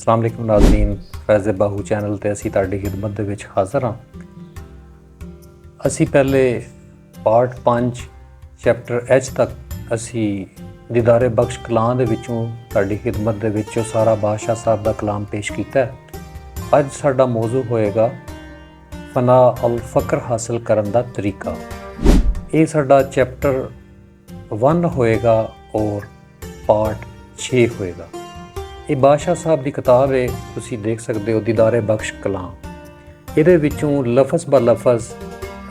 अस्सलाम वालेकुम नाज़रीन, फैज़ बाहू चैनल ते असी तुहाडी खिदमत दे विच हाज़र हाँ। असी पहले पार्ट 5 चैप्टर एच तक असी दीदारे बख्श कलाम दे विचों तुहाडी खिदमत दे विच सारा बादशाह साहब दा कलाम पेश कीता है। अज साडा मौजू होएगा फना अल फ़क्र हासिल करन दा तरीका। ये साडा चैप्टर 1 होएगा और पार्ट 6 होएगा। ये बादशाह साहब की किताब है, तुसी देख सकते हो दीदारे बख्श कलाम। ये विचों लफज ब लफज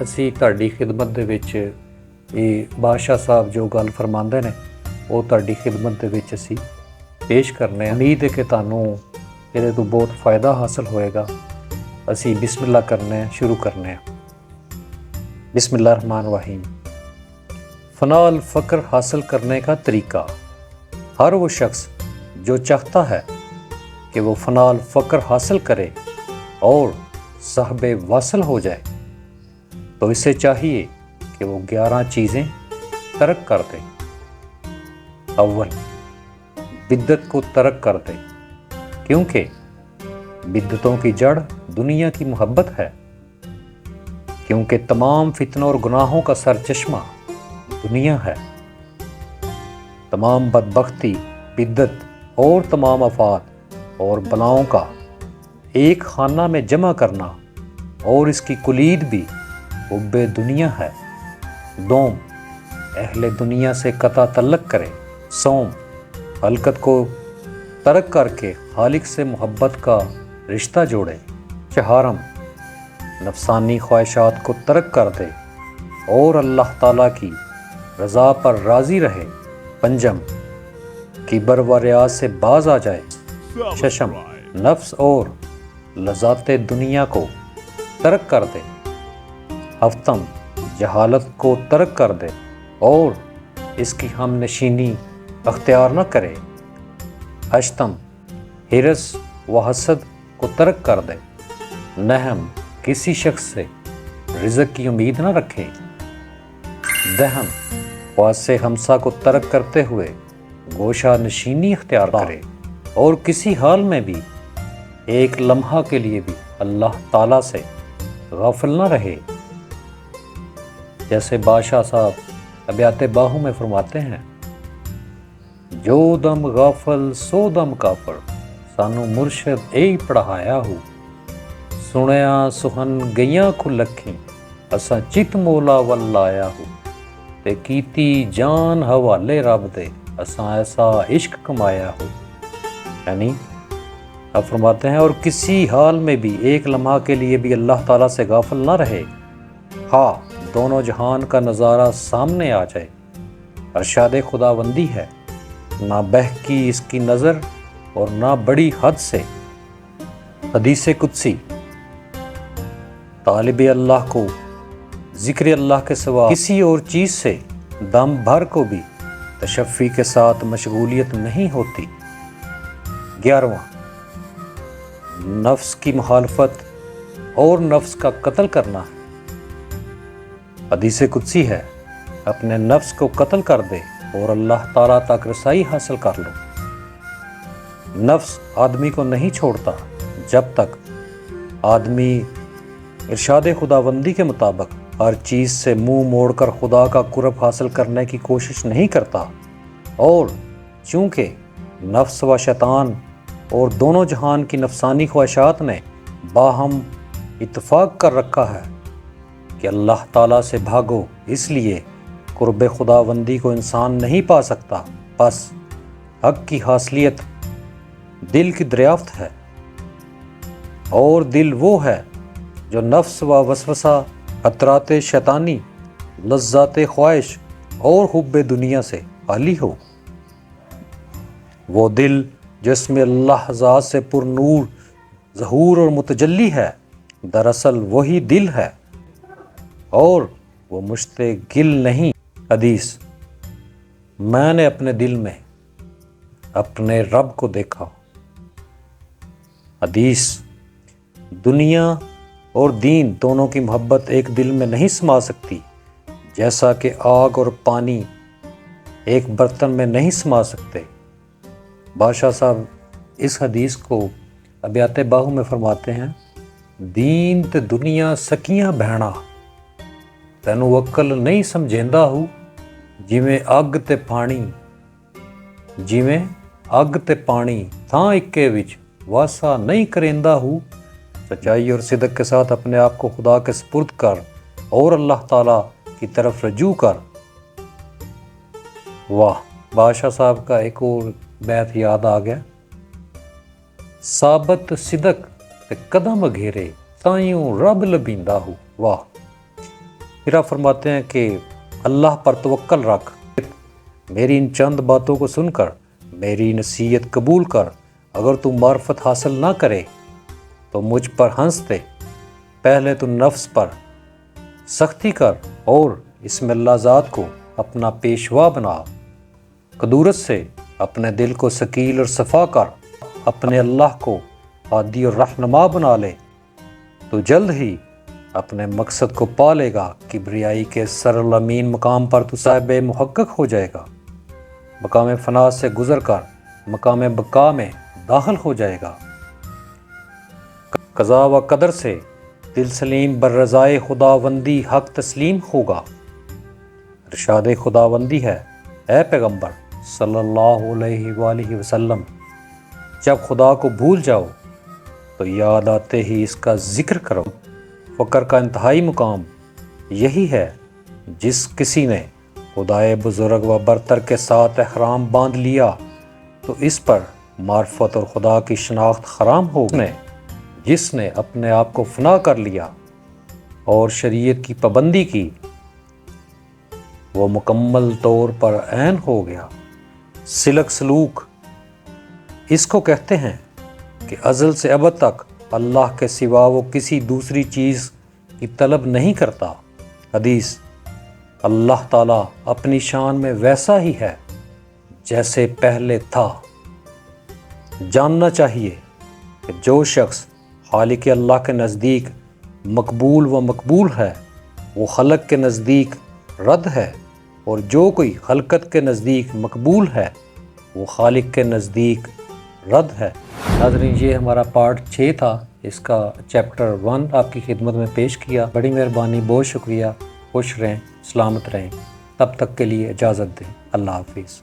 असी तुहाडी खिदमत दे विच ये बादशाह साहब जो गल फरमांदे ने वो तुहाडी खिदमत दे विच असी पेश करने। उम्मीद है कि तुहानूं इहदे तो बहुत फ़ायदा हासिल होएगा। असी बिस्मिल्लाह करने शुरू करने। बिस्मिल्लाह रहमान रहीम। फना अल फ़क्र हासिल करने का तरीका। हर वो शख्स जो चाहता है कि वो फना अल फ़क्र हासिल करे और साहबे वासल हो जाए तो इसे चाहिए कि वो 11 चीज़ें तर्क कर दे। अव्वल, बिद्दत को तर्क कर दे, क्योंकि बिद्दतों की जड़ दुनिया की मोहब्बत है। क्योंकि तमाम फितनों और गुनाहों का सरचश्मा दुनिया है। तमाम बदबख्ती, बिद्दत और तमाम आफात और बलाओं का एक खाना में जमा करना और इसकी कुलीद भी हुब्बे दुनिया है। दोम, अहले दुनिया से कता तल्लक करे। सोम, हलकत को तर्क करके खालिक से मोहब्बत का रिश्ता जोड़े। चहारम, नफसानी ख्वाहिशात को तर्क कर दे और अल्लाह ताला की रज़ा पर राज़ी रहे। पंजम, किबर व रियाज से बाज आ जाए। शशम, नफ्स और लज़ाते दुनिया को तर्क कर दे। हफ्तम, जहालत को तर्क कर दे और इसकी हम नशीनी अख्तियार न करे। अष्टम, हिरस व हसद को तर्क कर दे। नहम, किसी शख्स से रिज़्क़ की उम्मीद न रखे। दहम, ख्वासे हमसा को तर्क करते हुए गोशा नशीनी अख्तियार करे और किसी हाल में भी एक लम्हा के लिए भी अल्लाह ताला से गाफिल न रहे। जैसे बादशाह साहब अबियाते बाहू में फरमाते हैं, जो दम गाफिल सो दम काफर, सानू मुर्शद यही पढ़ाया हो। सुनिया सुहन गईयां खुलखी, असा चित मौला वल लाया हो। ते कीती जान हवाले रब दे, असा ऐसा इश्क कमाया हो। यानी अब फरमाते हैं, और किसी हाल में भी एक लम्हा के लिए भी अल्लाह ताला से गाफिल ना रहे। हाँ, दोनों जहान का नज़ारा सामने आ जाए। अरशाद खुदाबंदी है, ना बहकी इसकी नज़र और ना बड़ी हद से। हदीस कुदसी, तालिब अल्लाह को ज़िक्र अल्लाह के सिवा किसी और चीज़ से दम भर को भी तशफ़ी के साथ मशगूलियत नहीं होती। 11वां, नफ्स की मुखालफत और नफ्स का कत्ल करना। हदीस कुदसी है, अपने नफ्स को कत्ल कर दे और अल्लाह ताला तक रसाई हासिल कर लो। नफ्स आदमी को नहीं छोड़ता जब तक आदमी इरशाद खुदाबंदी के मुताबिक हर चीज़ से मुंह मोड़कर खुदा का कुर्ब हासिल करने की कोशिश नहीं करता। और चूँकि नफ्स व शैतान और दोनों जहान की नफसानी ख्वाहिशात ने बाहम इत्तफाक कर रखा है कि अल्लाह ताला से भागो, इसलिए कुर्ब खुदाबंदी को इंसान नहीं पा सकता। बस हक की हासिलियत दिल की दरियाफ्त है, और दिल वो है जो नफ्स व वसवसा, खतराते शैतानी, लज्जाते ख्वाहिश और हुब्बे दुनिया से खाली हो। वो दिल जिसमें अल्लाह ज़ात से पुरनूर, ज़हूर और मुतजल्ली है, दरअसल वही दिल है और वो मुश्तगिल नहीं। हदीस, मैंने अपने दिल में अपने रब को देखा। हदीस, दुनिया और दीन दोनों की मोहब्बत एक दिल में नहीं समा सकती, जैसा कि आग और पानी एक बर्तन में नहीं समा सकते। बादशाह साहब اس حدیث کو ابیات باہو میں فرماتے ہیں، دین تے دنیا سکیاں بہنا، تینوں عقل نہیں سمجھیندا ہو، جویں اگ تے پانی، جویں اگ تے پانی تھاں اکے وچ واسا نہیں کریندا ہو۔ سچائی اور صدق کے ساتھ اپنے آپ کو خدا کے سپرد کر اور اللہ تعالیٰ کی طرف رجوع کر۔ واہ، بادشاہ صاحب کا ایک اور بیت یاد آ گیا، ثابت صدق تے قدم گھیرے تائیوں رب لبیندا ہو۔ واہ، پھر آپ فرماتے ہیں کہ اللہ پر توکل رکھ، میری ان چند باتوں کو سن کر میری نصیحت قبول کر، اگر تو معرفت حاصل نہ کرے تو مجھ پر ہنس دے، پہلے تو نفس پر سختی کر اور اسم اللہ ذات کو اپنا پیشوا بنا، قدورت سے اپنے دل کو ثقیل اور صفا کر، اپنے اللہ کو ہادی اور رہنما بنا لے، تو جلد ہی اپنے مقصد کو پا لے گا، کبریائی کے سرالامین مقام پر تو صاحب محقق ہو جائے گا، مقام فنا سے گزر کر مقام بقا میں داخل ہو جائے گا، قضا و قدر سے دل سلیم بر رضائے خداوندی حق تسلیم ہوگا۔ ارشاد خداوندی ہے، اے پیغمبر صلی اللہ علیہ وآلہ وسلم، جب خدا کو بھول جاؤ تو یاد آتے ہی اس کا ذکر کرو۔ فقر کا انتہائی مقام یہی ہے، جس کسی نے خدائے بزرگ و برتر کے ساتھ احرام باندھ لیا تو اس پر معرفت اور خدا کی شناخت حرام ہو گئی۔ جس نے اپنے آپ کو فنا کر لیا اور شریعت کی پابندی کی، وہ مکمل طور پر عین ہو گیا۔ سلک سلوک اس کو کہتے ہیں کہ ازل سے ابد تک اللہ کے سوا وہ کسی دوسری چیز کی طلب نہیں کرتا۔ حدیث، اللہ تعالیٰ اپنی شان میں ویسا ہی ہے جیسے پہلے تھا۔ جاننا چاہیے کہ جو شخص خالق اللہ کے نزدیک مقبول و مقبول ہے، وہ خلق کے نزدیک رد ہے، اور جو کوئی خلقت کے نزدیک مقبول ہے وہ خالق کے نزدیک رد ہے۔ ناظرین، یہ ہمارا پارٹ 6 تھا، اس کا چیپٹر 1 آپ کی خدمت میں پیش کیا۔ بڑی مہربانی، بہت شکریہ۔ خوش رہیں، سلامت رہیں، تب تک کے لیے اجازت دیں۔ اللہ حافظ۔